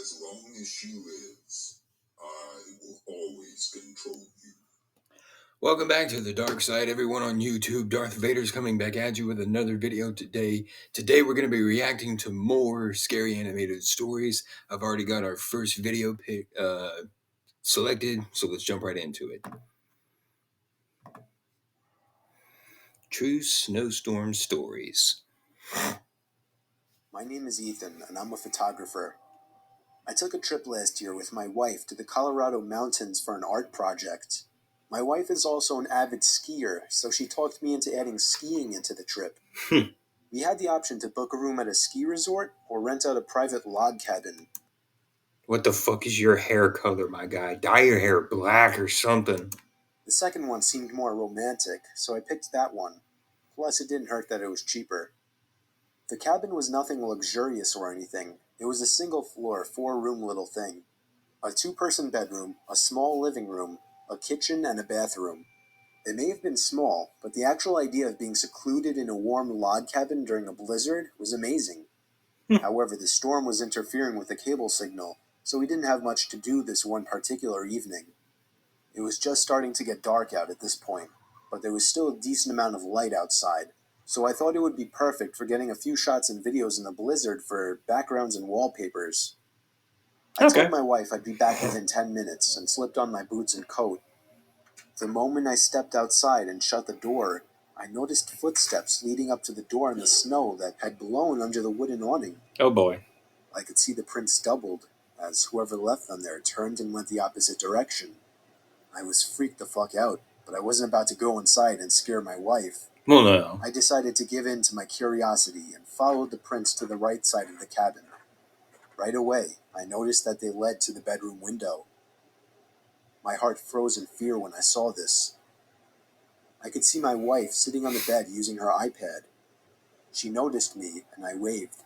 As long as she lives, I will always control you. Welcome back to the dark side, everyone on YouTube. Darth Vader's coming back at you with another video today. Today we're going to be reacting to more scary animated stories. I've already got our first video selected, so let's jump right into it. True Snowstorm Stories. My name is Ethan, and I'm a photographer. I took a trip last year with my wife to the Colorado mountains for an art project. My wife is also an avid skier, so she talked me into adding skiing into the trip. We had the option to book a room at a ski resort or rent out a private log cabin. What the fuck is your hair color, my guy? Dye your hair black or something. The second one seemed more romantic, so I picked that one. Plus, it didn't hurt that it was cheaper. The cabin was nothing luxurious or anything. It was a single-floor, 4-room little thing. A 2-person bedroom, a small living room, a kitchen, and a bathroom. It may have been small, but the actual idea of being secluded in a warm log cabin during a blizzard was amazing. However, the storm was interfering with the cable signal, so we didn't have much to do this one particular evening. It was just starting to get dark out at this point, but there was still a decent amount of light outside, so I thought it would be perfect for getting a few shots and videos in the blizzard for backgrounds and wallpapers. I told my wife I'd be back within 10 minutes and slipped on my boots and coat. The moment I stepped outside and shut the door, I noticed footsteps leading up to the door in the snow that had blown under the wooden awning. Oh boy. I could see the prints doubled, as whoever left them there turned and went the opposite direction. I was freaked the fuck out, but I wasn't about to go inside and scare my wife. Well, no. I decided to give in to my curiosity and followed the prints to the right side of the cabin. Right away, I noticed that they led to the bedroom window. My heart froze in fear when I saw this. I could see my wife sitting on the bed using her iPad. She noticed me, and I waved.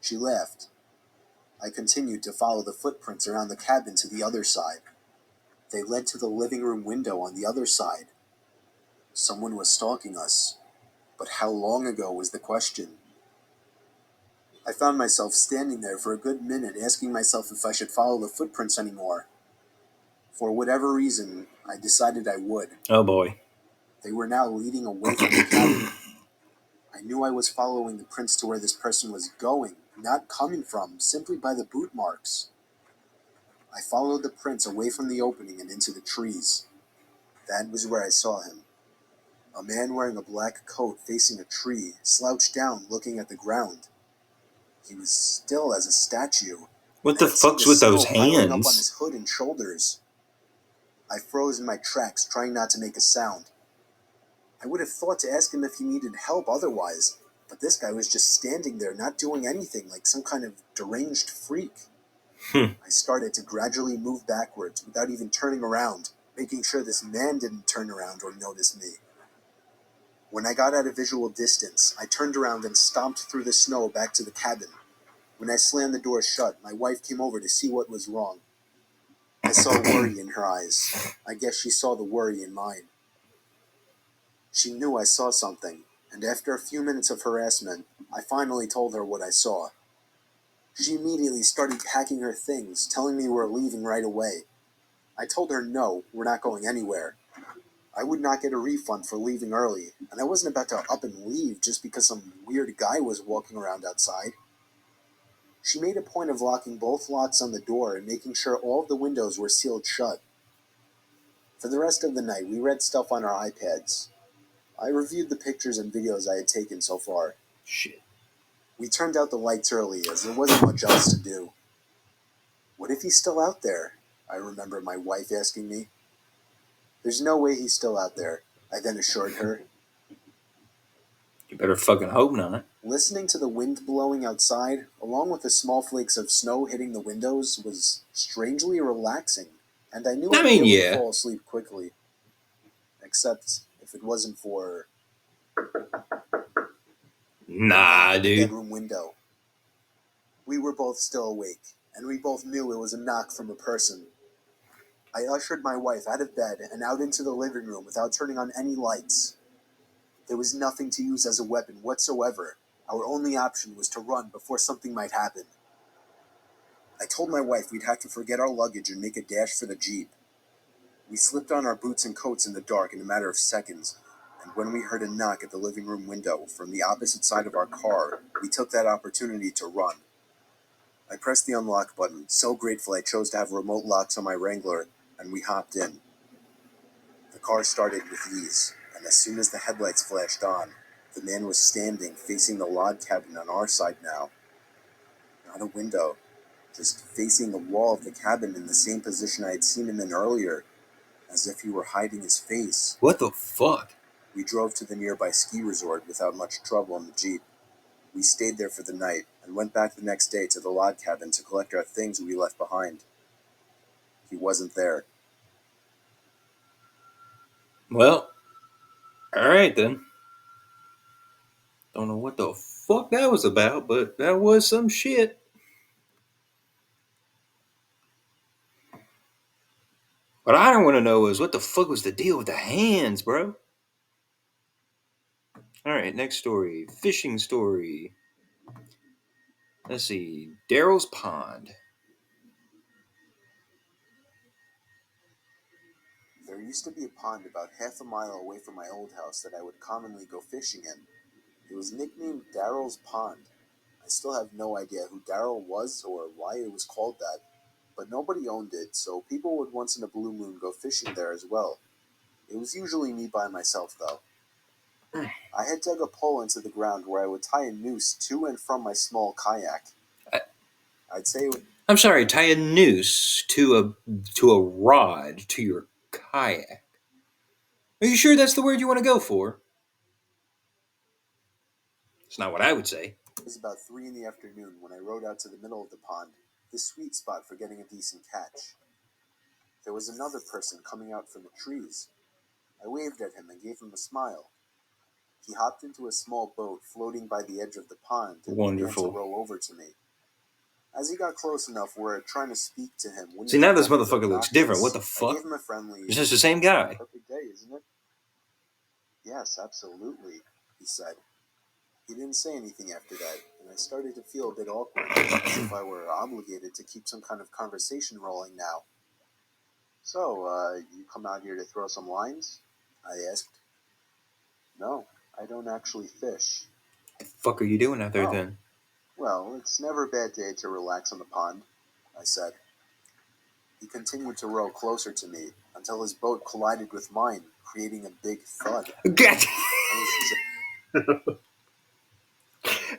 She laughed. I continued to follow the footprints around the cabin to the other side. They led to the living room window on the other side. Someone was stalking us, but how long ago was the question? I found myself standing there for a good minute asking myself if I should follow the footprints anymore. For whatever reason, I decided I would. Oh boy. They were now leading away from the cabin. I knew I was following the prints to where this person was going, not coming from, simply by the boot marks. I followed the prints away from the opening and into the trees. That was where I saw him. A man wearing a black coat facing a tree, slouched down looking at the ground. He was still as a statue. What the fuck's with those piling up on hands? his hood and shoulders. I froze in my tracks, trying not to make a sound. I would have thought to ask him if he needed help otherwise, but this guy was just standing there, not doing anything, like some kind of deranged freak. I started to gradually move backwards without even turning around, making sure this man didn't turn around or notice me. When I got at a visual distance, I turned around and stomped through the snow back to the cabin. When I slammed the door shut, my wife came over to see what was wrong. I saw worry in her eyes. I guess she saw the worry in mine. She knew I saw something, and after a few minutes of harassment, I finally told her what I saw. She immediately started packing her things, telling me we're leaving right away. I told her no, we're not going anywhere. I would not get a refund for leaving early, and I wasn't about to up and leave just because some weird guy was walking around outside. She made a point of locking both locks on the door and making sure all of the windows were sealed shut. For the rest of the night, we read stuff on our iPads. I reviewed the pictures and videos I had taken so far. Shit. We turned out the lights early, as there wasn't much else to do. What if he's still out there? I remember my wife asking me. There's no way he's still out there, I then assured her. You better fucking hope not. Listening to the wind blowing outside, along with the small flakes of snow hitting the windows, was strangely relaxing, and I knew I'd be able to fall asleep quickly. Except if it wasn't for... Nah, dude. Bedroom window. We were both still awake, and we both knew it was a knock from a person. I ushered my wife out of bed and out into the living room without turning on any lights. There was nothing to use as a weapon whatsoever. Our only option was to run before something might happen. I I told my wife we'd have to forget our luggage and make a dash for the Jeep. We slipped on our boots and coats in the dark in a matter of seconds, and when we heard a knock at the living room window from the opposite side of our car, we took that opportunity to run. I pressed the unlock button, so grateful I chose to have remote locks on my Wrangler, and we hopped in. The car started with ease, and as soon as the headlights flashed on, the man was standing facing the log cabin on our side now. Not a window, just facing the wall of the cabin in the same position I had seen him in earlier, as if he were hiding his face. What the fuck? We drove to the nearby ski resort without much trouble in the Jeep. We stayed there for the night and went back the next day to the log cabin to collect our things we left behind. He wasn't there. Well, alright then. Don't know what the fuck that was about, but that was some shit. What I don't want to know is what the fuck was the deal with the hands, bro? Alright, next story. Fishing story. Let's see. Daryl's Pond. There used to be a pond about half a mile away from my old house that I would commonly go fishing in. It was nicknamed Daryl's Pond. I still have no idea who Daryl was or why it was called that, but nobody owned it, so people would once in a blue moon go fishing there as well. It was usually me by myself, though. I had dug a pole into the ground where I would tie a noose to and from my small kayak. I'd say I'm sorry, tie a noose to a rod to your kayak. Are you sure that's the word you want to go for? It's not what I would say. It was about 3 in the afternoon when I rode out to the middle of the pond, the sweet spot for getting a decent catch. There was another person coming out from the trees. I waved at him and gave him a smile. He hopped into a small boat floating by the edge of the pond and began to row over to me. As he got close enough where trying to speak to him wouldn't See, now this motherfucker looks different. What the I fuck? gave him a friendly, It's just the same guy. perfect day, isn't it? Yes, absolutely, he said. He didn't say anything after that, and I started to feel a bit awkward, as if I were obligated to keep some kind of conversation rolling now. So, you come out here to throw some lines? I asked. No, I don't actually fish. What the fuck are you doing out there then? Well, it's never a bad day to relax on the pond, I said. He continued to row closer to me until his boat collided with mine, creating a big thud.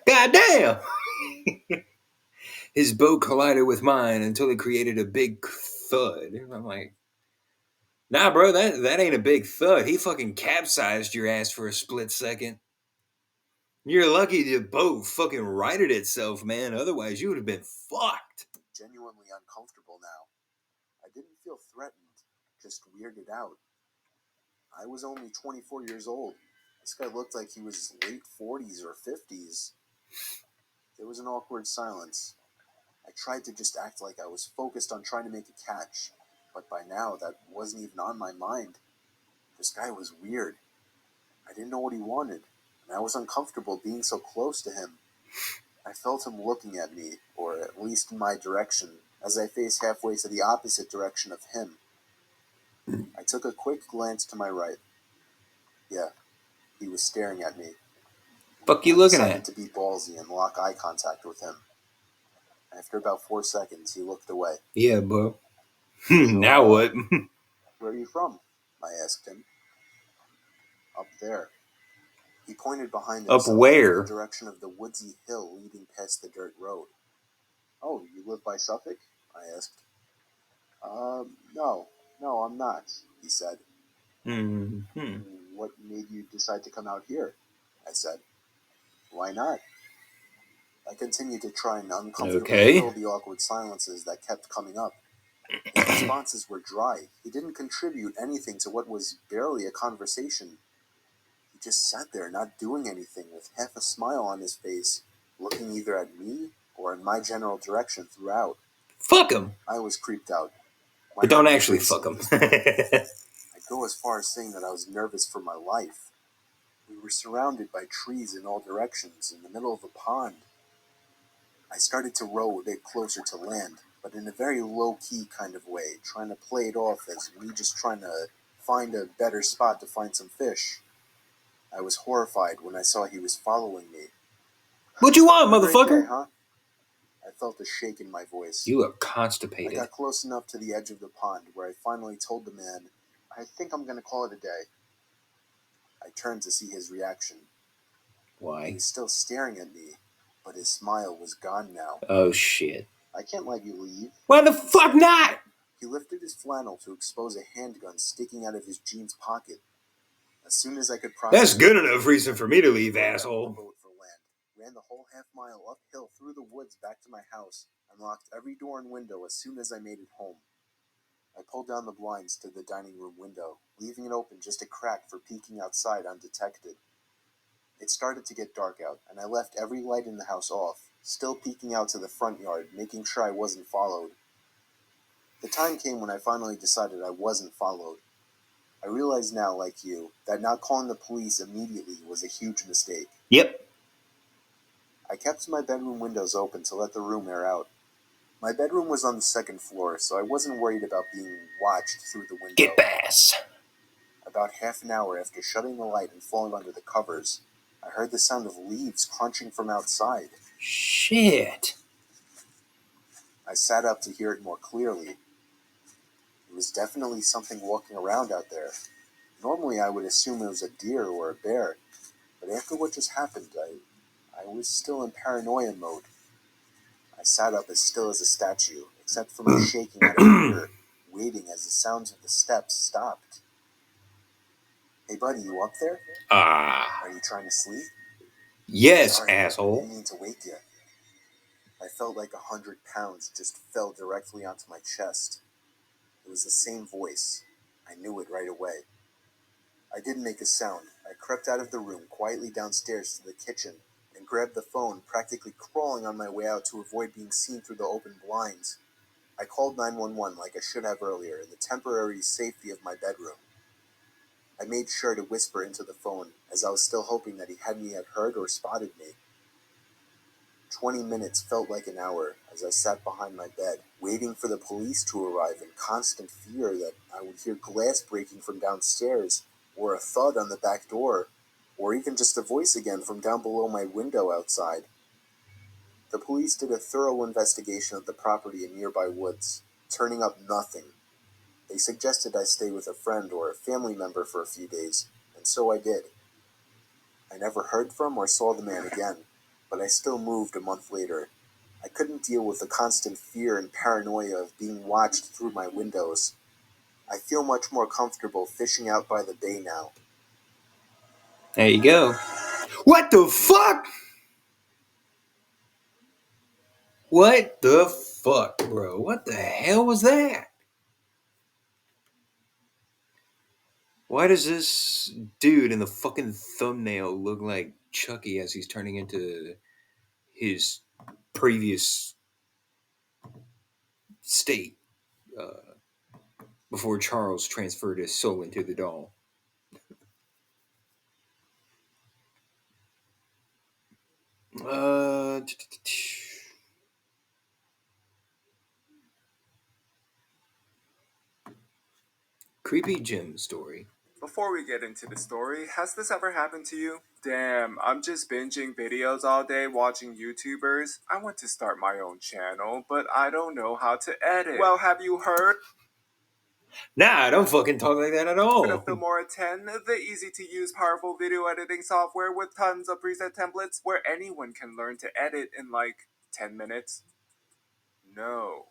God damn! His boat collided with mine until it created a big thud. I'm like, nah, bro, that ain't a big thud. He fucking capsized your ass for a split second. You're lucky the boat fucking righted itself, man. Otherwise, you would have been fucked. Genuinely uncomfortable now. I didn't feel threatened, just weirded out. I was only 24 years old. This guy looked like he was late 40s or 50s. There was an awkward silence. I tried to just act like I was focused on trying to make a catch, but by now that wasn't even on my mind. This guy was weird. I didn't know what he wanted, and I was uncomfortable being so close to him. I felt him looking at me, or at least in my direction, as I faced halfway to the opposite direction of him. I took a quick glance to my right. Yeah, he was staring at me. Fuck you looking at? I decided to be ballsy and lock eye contact with him. After about 4 seconds, he looked away. Yeah, bro. Now what? Where are you from? I asked him. Up there. He pointed behind himself Up where? in the direction of the woodsy hill leading past the dirt road. Oh, you live by Suffolk? I asked. No, I'm not, he said. Mm-hmm. What made you decide to come out here? I said. Why not? I continued to try and uncomfortably fill the awkward silences that kept coming up. His responses were dry. He didn't contribute anything to what was barely a conversation. He just sat there not doing anything with half a smile on his face, looking either at me or in my general direction throughout. Fuck him! I was creeped out. But don't actually fuck him. I'd go as far as saying that I was nervous for my life. We were surrounded by trees in all directions in the middle of a pond. I started to row a bit closer to land, but in a very low-key kind of way, trying to play it off as me just trying to find a better spot to find some fish. I was horrified when I saw he was following me. What you want, Have a great motherfucker? day, huh? I felt a shake in my voice. You are I constipated. got close enough to the edge of the pond where I finally told the man, I think I'm going to call it a day. I turned to see his reaction. He Why? was still staring at me, but his smile was gone now. Oh, shit. I can't let you leave. Why the fuck not? He lifted his flannel to expose a handgun sticking out of his jeans pocket. As soon as I could process, That's good enough reason for me to leave, I got on the asshole. boat for land, ran the whole half-mile uphill through the woods back to my house, and locked every door and window as soon as I made it home. I pulled down the blinds to the dining room window, leaving it open just a crack for peeking outside undetected. It started to get dark out, and I left every light in the house off, still peeking out to the front yard, making sure I wasn't followed. The time came when I finally decided I wasn't followed. I realize now, like you, that not calling the police immediately was a huge mistake. Yep. I kept my bedroom windows open to let the room air out. My bedroom was on the second floor, so I wasn't worried about being watched through the window. Get bass. About half an hour after shutting the light and falling under the covers, I heard the sound of leaves crunching from outside. Shit. I sat up to hear it more clearly. It was definitely something walking around out there. Normally I would assume it was a deer or a bear, but after what just happened, I was still in paranoia mode. I sat up as still as a statue, except for my shaking out of fear, waiting as the sounds of the steps stopped. Hey buddy, you up there? Are you trying to sleep? Yes, Sorry, I asshole. didn't mean to wake you. I felt like 100 pounds just fell directly onto my chest. It was the same voice. I knew it right away. I didn't make a sound. I crept out of the room, quietly downstairs to the kitchen, and grabbed the phone, practically crawling on my way out to avoid being seen through the open blinds. I called 911 like I should have earlier, in the temporary safety of my bedroom. I made sure to whisper into the phone, as I was still hoping that he hadn't yet heard or spotted me. 20 minutes felt like an hour as I sat behind my bed, waiting for the police to arrive in constant fear that I would hear glass breaking from downstairs, or a thud on the back door, or even just a voice again from down below my window outside. The police did a thorough investigation of the property in nearby woods, turning up nothing. They suggested I stay with a friend or a family member for a few days, and so I did. I never heard from or saw the man again, but I still moved a month later. I couldn't deal with the constant fear and paranoia of being watched through my windows. I feel much more comfortable fishing out by the bay now. There you go. What the fuck? What the fuck, bro? What the hell was that? Why does this dude in the fucking thumbnail look like Chucky as he's turning into his previous state before Charles transferred his soul into the doll? Uh, Creepy Jim story. Before we get into the story, has this ever happened to you? Damn, I'm just binging videos all day watching YouTubers. I want to start my own channel, but I don't know how to edit. Well, have you heard Nah, I don't fucking talk like that at all. of Filmora 10, the easy-to-use, powerful video editing software with tons of preset templates where anyone can learn to edit in like 10 minutes? No.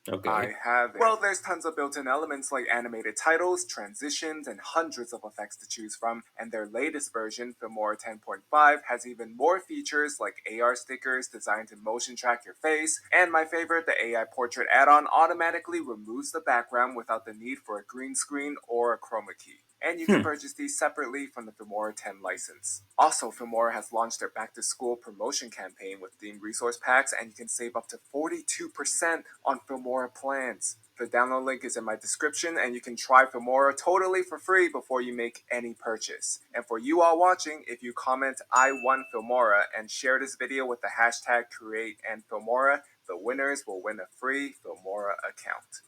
Okay. I haven't. Well, there's tons of built-in elements like animated titles, transitions, and hundreds of effects to choose from, and their latest version, Filmora 10.5, has even more features like AR stickers designed to motion track your face, and my favorite, the AI portrait add-on automatically removes the background without the need for a green screen or a chroma key. And you can purchase these separately from the Filmora 10 license. Also, Filmora has launched their back-to-school promotion campaign with themed resource packs, and you can save up to 42% on Filmora plans. The download link is in my description, and you can try Filmora totally for free before you make any purchase. And for you all watching, if you comment "I want Filmora" and share this video with the hashtag #CreateAndFilmora, The winners will win a free Filmora account.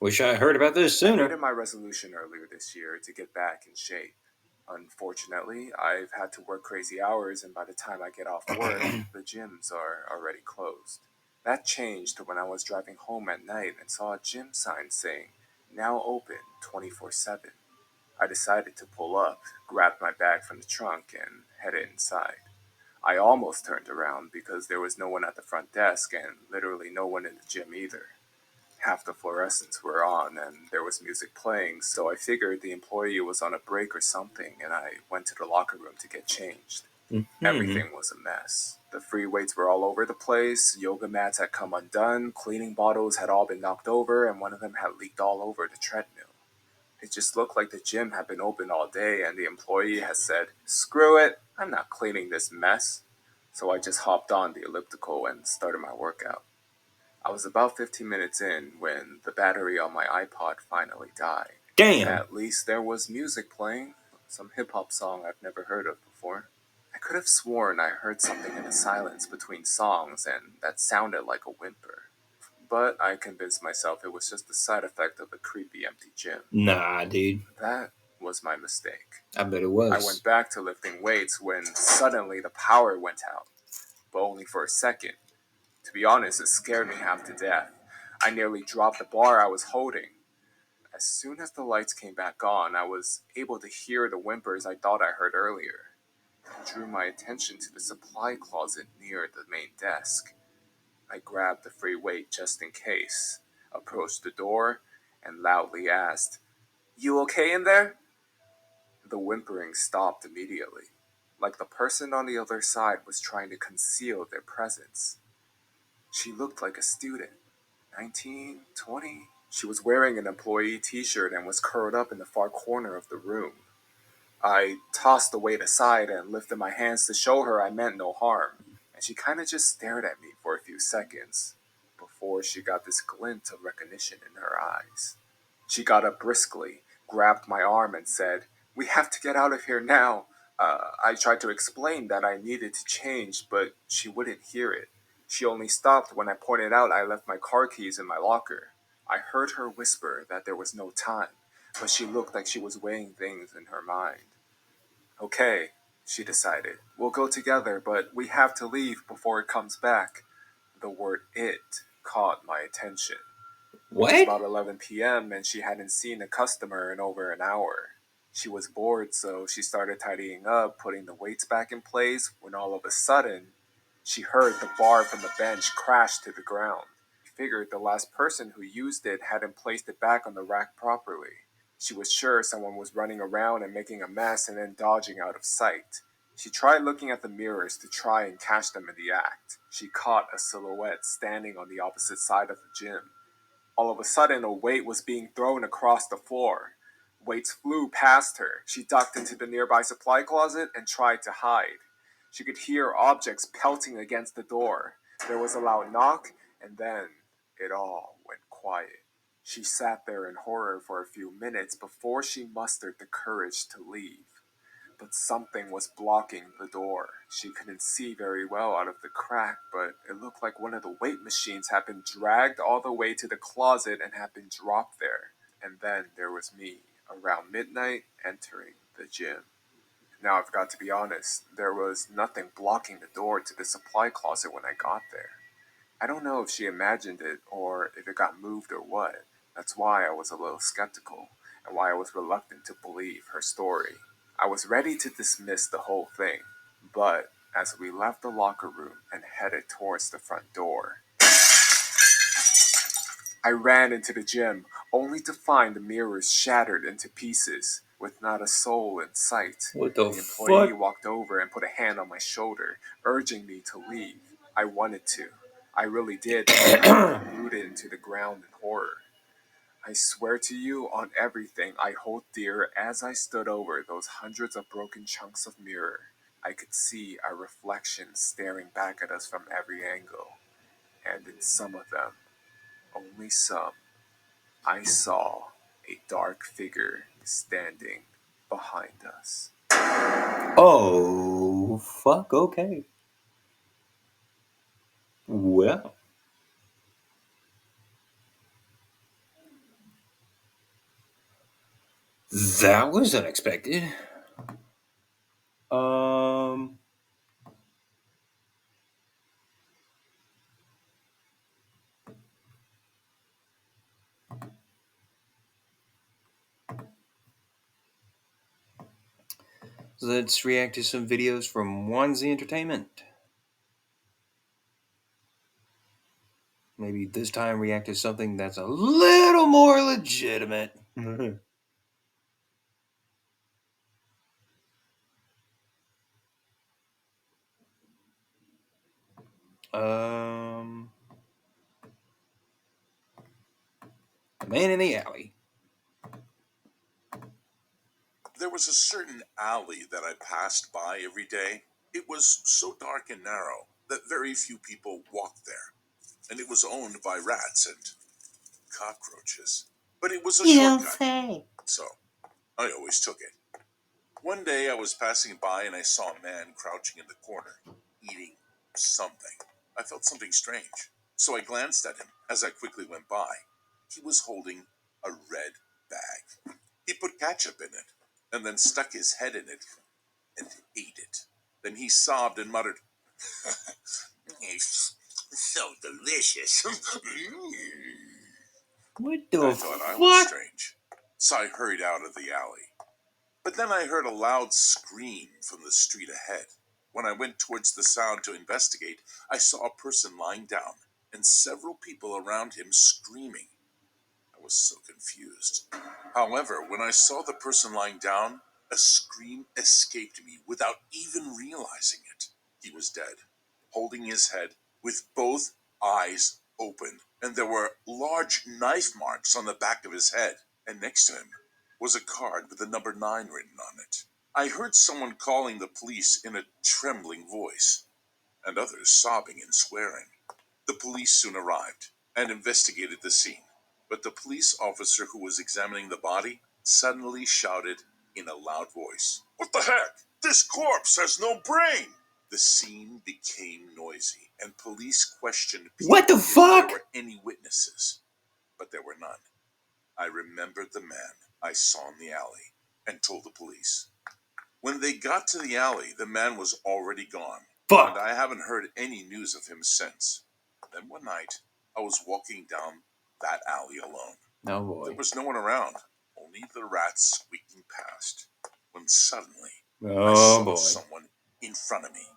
Wish I heard about this I made sooner. it my resolution earlier this year to get back in shape. Unfortunately, I've had to work crazy hours, and by the time I get off work, the gyms are already closed. That changed when I was driving home at night and saw a gym sign saying, now open 24/7. I decided to pull up, grabbed my bag from the trunk, and headed inside. I almost turned around because there was no one at the front desk and literally no one in the gym either. Half the fluorescents were on and there was music playing, so I figured the employee was on a break or something, and I went to the locker room to get changed. Everything was a mess. The free weights were all over the place, yoga mats had come undone, cleaning bottles had all been knocked over, and one of them had leaked all over the treadmill. It just looked like the gym had been open all day and the employee had said, screw it, I'm not cleaning this mess. So I just hopped on the elliptical and started my workout. I was about 15 minutes in when the battery on my iPod finally died. Damn. At least there was music playing, some hip hop song I've never heard of before. I could have sworn I heard something in the silence between songs and that sounded like a whimper. But I convinced myself it was just the side effect of a creepy empty gym. Nah, dude. That was my mistake. I bet it was. I went back to lifting weights when suddenly the power went out, but only for a second. To be honest, it scared me half to death. I nearly dropped the bar I was holding. As soon as the lights came back on, I was able to hear the whimpers I thought I heard earlier. It drew my attention to the supply closet near the main desk. I grabbed the free weight just in case, approached the door, and loudly asked, "You okay in there?" The whimpering stopped immediately, like the person on the other side was trying to conceal their presence. She looked like a student, 19, 20. She was wearing an employee t-shirt and was curled up in the far corner of the room. I tossed the weight aside and lifted my hands to show her I meant no harm, and she kind of just stared at me for a few seconds before she got this glint of recognition in her eyes. She got up briskly, grabbed my arm, and said, "We have to get out of here now." I tried to explain that I needed to change, but she wouldn't hear it. She only stopped when I pointed out I left my car keys in my locker. I heard her whisper that there was no time, but she looked like she was weighing things in her mind. "Okay," she decided. "We'll go together, but we have to leave before it comes back." The word "it" caught my attention. It was about 11 p.m. and she hadn't seen a customer in over an hour. She was bored, so she started tidying up, putting the weights back in place, when all of a sudden, she heard the bar from the bench crash to the ground. She figured the last person who used it hadn't placed it back on the rack properly. She was sure someone was running around and making a mess and then dodging out of sight. She tried looking at the mirrors to try and catch them in the act. She caught a silhouette standing on the opposite side of the gym. All of a sudden, a weight was being thrown across the floor. Weights flew past her. She ducked into the nearby supply closet and tried to hide. She could hear objects pelting against the door. There was a loud knock, and then it all went quiet. She sat there in horror for a few minutes before she mustered the courage to leave. But something was blocking the door. She couldn't see very well out of the crack, but it looked like one of the weight machines had been dragged all the way to the closet and had been dropped there. And then there was me, around midnight, entering the gym. Now I've got to be honest, there was nothing blocking the door to the supply closet when I got there. I don't know if she imagined it or if it got moved or what. That's why I was a little skeptical and why I was reluctant to believe her story. I was ready to dismiss the whole thing, but as we left the locker room and headed towards the front door, I ran into the gym, only to find the mirrors shattered into pieces, with not a soul in sight. What the employee fuck? walked over and put a hand on my shoulder, urging me to leave. I wanted to. I really did, but I rooted into the ground in horror. I swear to you on everything I hold dear, as I stood over those hundreds of broken chunks of mirror, I could see our reflections staring back at us from every angle. And in some of them, only some, I saw a dark figure standing behind us. Oh, fuck, okay. Well, that was unexpected. Um, let's react to some videos from Wansee Entertainment. Maybe this time react to something that's a little more legitimate. um, Man in the Alley. There was a certain alley that I passed by every day. It was so dark and narrow that very few people walked there, and it was owned by rats and cockroaches. But it was a shortcut, so I always took it. One day I was passing by and I saw a man crouching in the corner, eating something. I felt something strange, so I glanced at him as I quickly went by. He was holding a red bag. He put ketchup in it, and then stuck his head in it and ate it. Then he sobbed and muttered, "It's so delicious." What the I thought I was fuck? strange, so I hurried out of the alley. But then I heard a loud scream from the street ahead. When I went towards the sound to investigate, I saw a person lying down and several people around him screaming. I was so confused. However, when I saw the person lying down, a scream escaped me without even realizing it. He was dead, holding his head with both eyes open, and there were large knife marks on the back of his head. And next to him was a card with the number 9 written on it. I heard someone calling the police in a trembling voice, and others sobbing and swearing. The police soon arrived and investigated the scene, but the police officer who was examining the body suddenly shouted in a loud voice, "What the heck? This corpse has no brain!" The scene became noisy, and police questioned What the people if there fuck? were any witnesses, but there were none. I remembered the man I saw in the alley and told the police. When they got to the alley, the man was already gone, and Fuck. I haven't heard any news of him since. Then one night, I was walking down that alley alone. Oh There boy. was no one around, only the rats squeaking past, when suddenly I Oh saw boy. someone in front of me.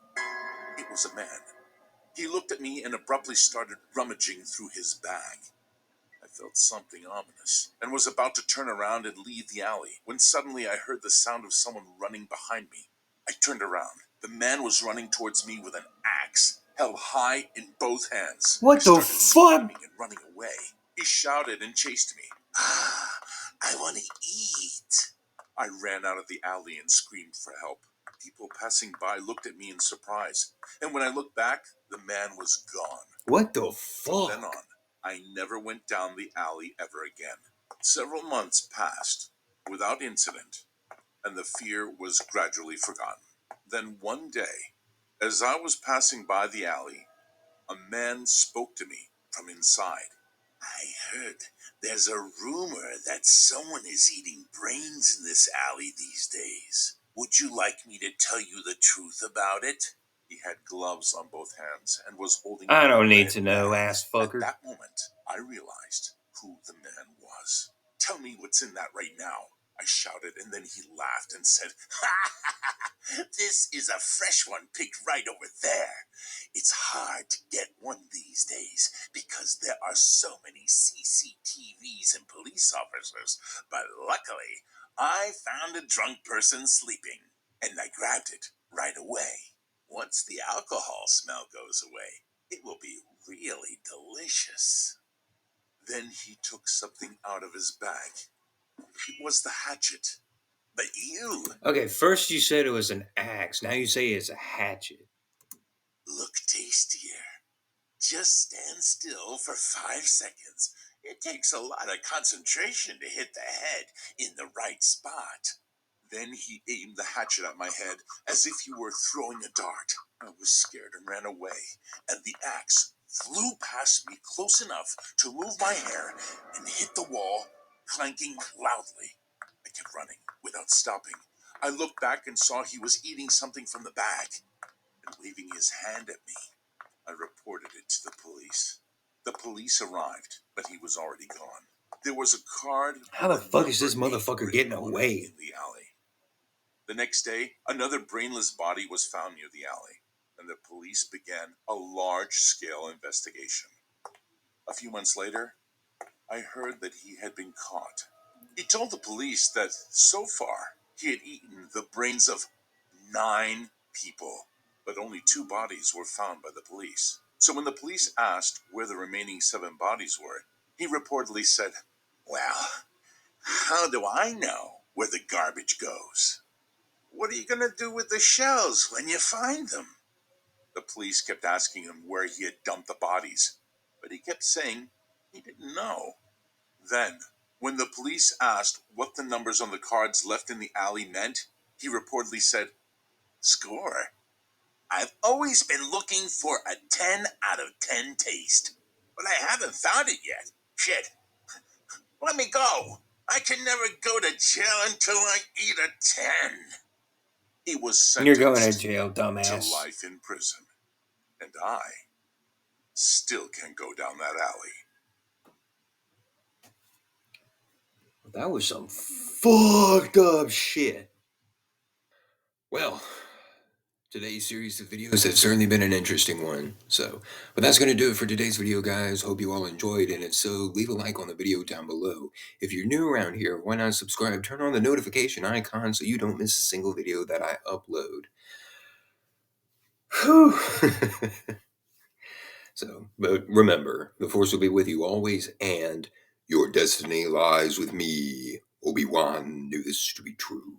It was a man. He looked at me and abruptly started rummaging through his bag. I felt something ominous and was about to turn around and leave the alley when suddenly I heard the sound of someone running behind me. I turned around. The man was running towards me with an axe held high in both hands. I What the started fuck? screaming and running away. He shouted and chased me. "Ah, I want to eat." I ran out of the alley and screamed for help. People passing by looked at me in surprise, and when I looked back, the man was gone. What the From then fuck? on, I never went down the alley ever again. Several months passed without incident, and the fear was gradually forgotten. Then one day, as I was passing by the alley, a man spoke to me from inside. "I heard there's a rumor that someone is eating brains in this alley these days. Would you like me to tell you the truth about it?" He had gloves on both hands and was holding I a don't need red to know, bag. ass At fucker. that moment, I realized who the man was. "Tell me what's in that right now," I shouted, and then he laughed and said, "This is a fresh one picked right over there. It's hard to get one these days because there are so many CCTVs and police officers, but luckily I found a drunk person sleeping, and I grabbed it right away. Once the alcohol smell goes away, it will be really delicious." Then he took something out of his bag. It was the hatchet. But you Okay, first you said it was an axe. Now you say it's a hatchet. look tastier. Just stand still for 5 seconds. It takes a lot of concentration to hit the head in the right spot. Then he aimed the hatchet at my head as if he were throwing a dart. I was scared and ran away, and the axe flew past me close enough to move my hair and hit the wall, clanking loudly. I kept running without stopping. I looked back and saw he was eating something from the bag and waving his hand at me. I reported it to the police. The police arrived, but he was already gone. There was a card. How the with a fuck is this number 8 motherfucker written getting on it away? in the alley. The next day, another brainless body was found near the alley, and the police began a large-scale investigation. A few months later, I heard that he had been caught. He told the police that so far he had eaten the brains of 9 people, but only 2 bodies were found by the police. So when the police asked where the remaining 7 bodies were, he reportedly said, "Well, how do I know where the garbage goes? What are you going to do with the shells when you find them?" The police kept asking him where he had dumped the bodies, but he kept saying he didn't know. Then, when the police asked what the numbers on the cards left in the alley meant, he reportedly said, "Score. I've always been looking for a 10 out of 10 taste, but I haven't found it yet. Shit. Let me go. I can never go to jail until I eat a 10. He was You're going to sentenced jail, to dumbass. life in prison, and I still can't go down that alley. That was some fucked up shit. Well, today's series of videos have certainly been an interesting one. But that's going to do it for today's video, guys. Hope you all enjoyed, and if so, leave a like on the video down below. If you're new around here, why not subscribe? Turn on the notification icon so you don't miss a single video that I upload. Whew. But remember, the Force will be with you always, and your destiny lies with me. Obi-Wan knew this to be true.